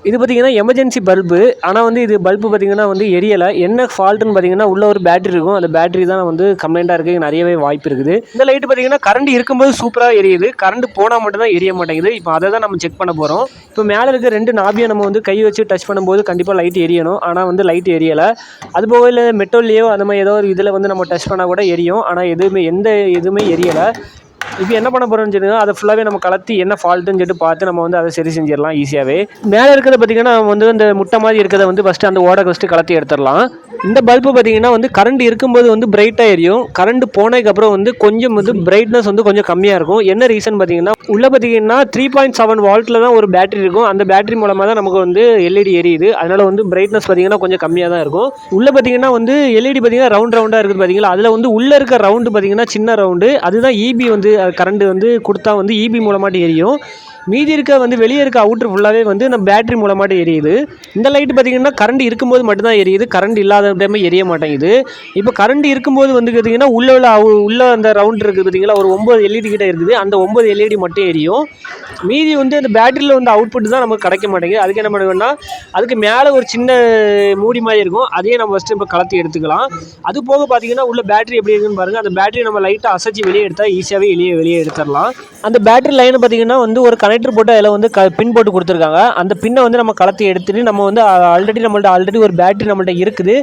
இது பார்த்தீங்கன்னா emergency bulb. ஆனால் வந்து இது பல்பு பார்த்தீங்கன்னா வந்து எரியலை. என்ன ஃபால்ட்டுன்னு பார்த்தீங்கன்னா உள்ள ஒரு பேட்டரி இருக்கும். அந்த பேட்டரி தான் வந்து கம்ப்ளைண்ட்டாக இருக்குது. நிறையவே வாய்ப்பு இருக்குது. இந்த லைட்டு பார்த்தீங்கன்னா கரண்ட் இருக்கும்போது சூப்பராக எரியுது. கரண்ட் போனால் மட்டும் தான் எரிய மாட்டேங்குது. இப்போ அதை தான் நம்ம செக் பண்ண போகிறோம். இப்போ மேலே இருக்க 2 நாபியை நம்ம வந்து கை வச்சு டச் பண்ணும்போது கண்டிப்பாக லைட் எரியணும். ஆனால் வந்து லைட் எரியலை. அதுபோக இல்லை மெட்டோல்லையோ அந்த மாதிரி ஏதோ ஒரு இதில் வந்து நம்ம டச் பண்ணால் கூட எரியும். ஆனால் எந்த இதுவுமே எரியலை. இப்போ என்ன பண்ண போகிறோம்னு சொல்லிங்கன்னா அதை ஃபுல்லாகவே நம்ம கலத்தி என்ன ஃபால்ட்டுன்னு சொல்லிட்டு பார்த்து நம்ம வந்து அதை சரி செஞ்சிடலாம் ஈஸியாகவே. மேலே இருக்கிறத பார்த்திங்கன்னா வந்து இந்த முட்டை மாதிரி இருக்கிறத வந்து ஃபஸ்ட்டு அந்த ஓடை ஃபஸ்ட்டு கலத்தி எடுத்துடலாம். இந்த பல்பு பார்த்திங்கன்னா வந்து கரண்ட் இருக்கும்போது வந்து பிரைட்டாக எரியும். கரண்ட் போனதுக்கப்புறம் வந்து கொஞ்சம் வந்து பிரைட்னஸ் வந்து கொஞ்சம் கம்மியாக இருக்கும். என்ன ரீசன் பார்த்திங்கன்னா உள்ளே பார்த்திங்கன்னா 3.7 வால்ட்டில் தான் ஒரு பேட்டரி இருக்கும். அந்த பேட்டரி மூலமாக தான் நமக்கு வந்து எல்இடி எரியுது. அதனால் வந்து பிரைட்னஸ் பார்த்திங்கன்னா கொஞ்சம் கம்மியாக தான் இருக்கும். உள்ளே பார்த்திங்கன்னா வந்து எல்இடி பார்த்திங்கன்னா ரவுண்டாக இருக்குது பார்த்திங்களா. அதில் வந்து உள்ளே இருக்க ரவுண்டு பார்த்திங்கன்னா சின்ன ரவுண்டு. அதுதான் இபி வந்து கரண்ட் வந்து கொடுத்தா வந்து இபி மூலமாட்டு எரியும். மீதி இருக்க வந்து வெளியே இருக்க அவுட்ரு ஃபுல்லாகவே வந்து நம்ம பேட்டரி மூலமாட்டு எரியுது. இந்த லைட்டு பார்த்திங்கன்னா கரண்ட் இருக்கும்போது மட்டும்தான் எரியுது. கரண்ட் இல்லாத டைமே எரிய மாட்டேங்குது. இப்போ கரண்ட் இருக்கும்போது வந்து பார்த்திங்கன்னா உள்ள அந்த ரவுண்ட் இருக்குது பார்த்திங்களா, ஒரு 9 எல்இடி கிட்ட இருக்குது. அந்த 9 எல்இடி மட்டும் எரியும். மீதி வந்து அந்த பேட்டரியில் வந்து அவுட்புட் தான் நமக்கு கிடைக்க மாட்டேங்குது. அதுக்கு என்ன பண்ணுவோம்னா அதுக்கு மேலே ஒரு சின்ன மூடி மாதிரி இருக்கும். அதையே நம்ம ஃபஸ்ட்டு இப்போ கலத்தி எடுத்துக்கலாம். அது போக பார்த்திங்கன்னா உள்ள பேட்டரி எப்படி இருக்குன்னு பாருங்கள். அந்த பேட்டரி நம்ம லைட்டாக அசைச்சி வெளியே எடுத்தால் ஈஸியாகவே வெளியே எடுத்துடலாம். அந்த பேட்டரி லைனை பார்த்திங்கன்னா வந்து ஒரு கனெக்டர் போட்டு அதில் வந்து பின் போட்டு கொடுத்துருக்காங்க. அந்த பின்னை வந்து நம்ம கலத்தி எடுத்துட்டு நம்ம வந்து ஆல்ரெடி ஒரு பேட்டரி நம்மள்ட்ட இருக்குது.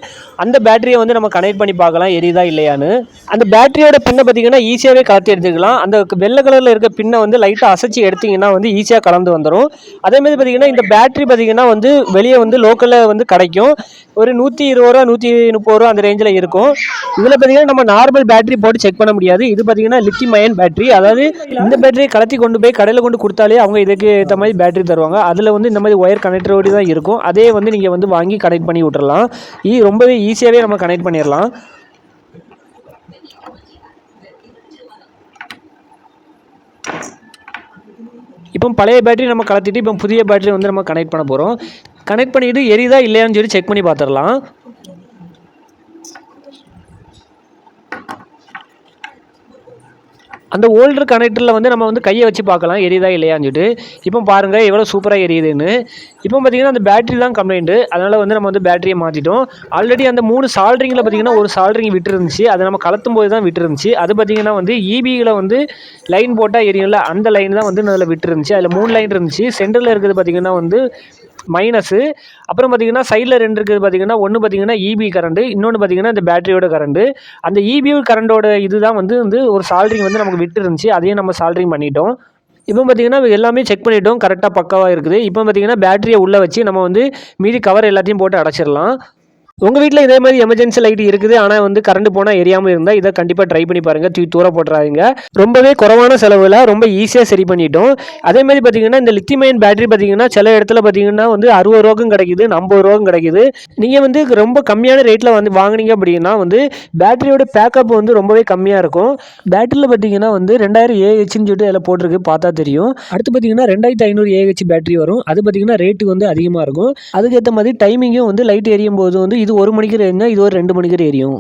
அந்த பேட்டரியை வந்து நம்ம கனெக்ட் பண்ணி பார்க்கலாம் எரியுதா இல்லையான்னு. அந்த பேட்டரியோட பின்னை பார்த்திங்கன்னா ஈஸியாகவே கலத்தி எடுத்துக்கலாம். அந்த வெள்ளை கலரில் இருக்க பின்னை வந்து லைட்டாக அசைச்சி எடுத்திங்கன்னா வந்து ஈஸியாக கலந்து வந்துடும். அதேமாதிரி பார்த்திங்கன்னா இந்த பேட்டரி பார்த்திங்கன்னா வந்து வெளியே வந்து லோக்கலில் வந்து கிடைக்கும். ஒரு 120 ரூபா 130 ரூபா அந்த ரேஞ்சில் இருக்கும். இதில் பார்த்திங்கன்னா நம்ம நார்மல் பேட்டரி போட்டு செக் பண்ண முடியாது. இது பார்த்திங்கன்னா லித்தியம் அயன் பேட்டரி. அதாவது இந்த பேட்டரியை கலத்தி கொண்டு போய் கடையில் கொண்டு கொடுத்தாலே அவங்க இதுக்கு ஏற்ற மாதிரி பேட்டரி தருவாங்க. அதில் வந்து இந்த மாதிரி ஒயர் கனெக்டரோடு தான் இருக்கும். அதே வந்து நீங்கள் வந்து வாங்கி கனெக்ட் பண்ணி விட்டுறலாம். ரொம்பவே ஈஸியாகவே நம்ம கனெக்ட் பண்ணிடலாம். இப்போ பழைய பேட்டரி நம்ம கலத்திட்டு இப்போ புதிய பேட்டரி வந்து நம்ம கனெக்ட் பண்ண போகிறோம். கனெக்ட் பண்ணிவிட்டு எரியுதா இல்லையான்னு சொல்லி செக் பண்ணி பார்த்துடலாம். அந்த ஓல்டர் கனெக்டரில் வந்து நம்ம வந்து கையை வச்சு பார்க்கலாம் எரியுதா இல்லையான்னு சொல்லிட்டு. இப்போ பாருங்கள் எவ்வளோ சூப்பராக எரியுதுன்னு. இப்போ பார்த்திங்கன்னா அந்த பேட்டரி தான் கம்ப்ளைண்ட்டு. அதனால் வந்து நம்ம வந்து பேட்டரியை மாற்றிட்டோம். ஆல்ரெடி அந்த 3 சால்ட்ரிங்கில் பார்த்திங்கன்னா ஒரு சால்ட்ரிங் விட்டுருந்துச்சு. அதை நம்ம கலத்தும் போது தான் விட்டுருந்துச்சு. அது பார்த்திங்கன்னா வந்து இபியில் வந்து லைன் போட்டால் எரியும்ல, அந்த லைன் தான் வந்து அதில் விட்டுருந்துச்சு. அதில் 3 லைன் இருந்துச்சு. சென்டரில் இருக்கிறது பார்த்திங்கன்னா வந்து மைனஸு. அப்புறம் பார்த்திங்கன்னா சைடில் 2 இருக்குது பார்த்திங்கன்னா, ஒன்று பார்த்திங்கன்னா இபி கரண்ட்டு, இன்னொன்று பார்த்திங்கன்னா இந்த பேட்டரியோட கரண்ட்டு. அந்த இபி கரண்டோட இதுதான் வந்து ஒரு சால்ட்ரிங் வந்து நமக்கு விட்டு இருந்துச்சு. அதையும் நம்ம சால்ட்ரிங் பண்ணிட்டோம். இப்போ பார்த்திங்கன்னா எல்லாமே செக் பண்ணிட்டோம். கரெக்டாக பக்காவாக இருக்குது. இப்போ பார்த்திங்கன்னா பேட்டரியை உள்ளே வச்சு நம்ம வந்து மீதி கவர் எல்லாத்தையும் போட்டு அடைச்சிடலாம். உங்கள் வீட்டில் இதே மாதிரி எமர்ஜென்சி லைட் இருக்குது, ஆனால் வந்து கரண்ட் போனால் எரியாமல் இருந்தால் இதை கண்டிப்பாக ட்ரை பண்ணி பாருங்கள். தூர போட்டுறாதீங்க. ரொம்பவே குறைவான செலவில் ரொம்ப ஈஸியாக சரி பண்ணிட்டோம். அதேமாதிரி பார்த்திங்கன்னா இந்த லித்தியம் அயன் பேட்டரி பார்த்திங்கன்னா சில இடத்துல பார்த்திங்கன்னா வந்து 60 ரூபாய்க்கும் கிடைக்குது, 50 ரூபாய்க்கும் கிடைக்குது. நீங்கள் வந்து ரொம்ப கம்மியான ரேட்டில் வந்து வாங்கினீங்க அப்படின்னா வந்து பேட்டரியோட பேக்கப் வந்து ரொம்பவே கம்மியாக இருக்கும். பேட்டரியில் பார்த்திங்கன்னா வந்து 2000 ஏஹெச்னு சொல்லிட்டு அதில் போட்டிருக்கு, பார்த்தா தெரியும். அடுத்து பார்த்திங்கன்னா 2500 ஏஹெச் பேட்டரி வரும். அது பார்த்திங்கன்னா ரேட்டு வந்து அதிகமாக இருக்கும். அதுக்கேற்ற மாதிரி டைமிங்கும் வந்து லைட் எரியும் போது வந்து இது 1 மணிக்கு எரியும், இது ஒரு 2 மணிக்கு எரியும்.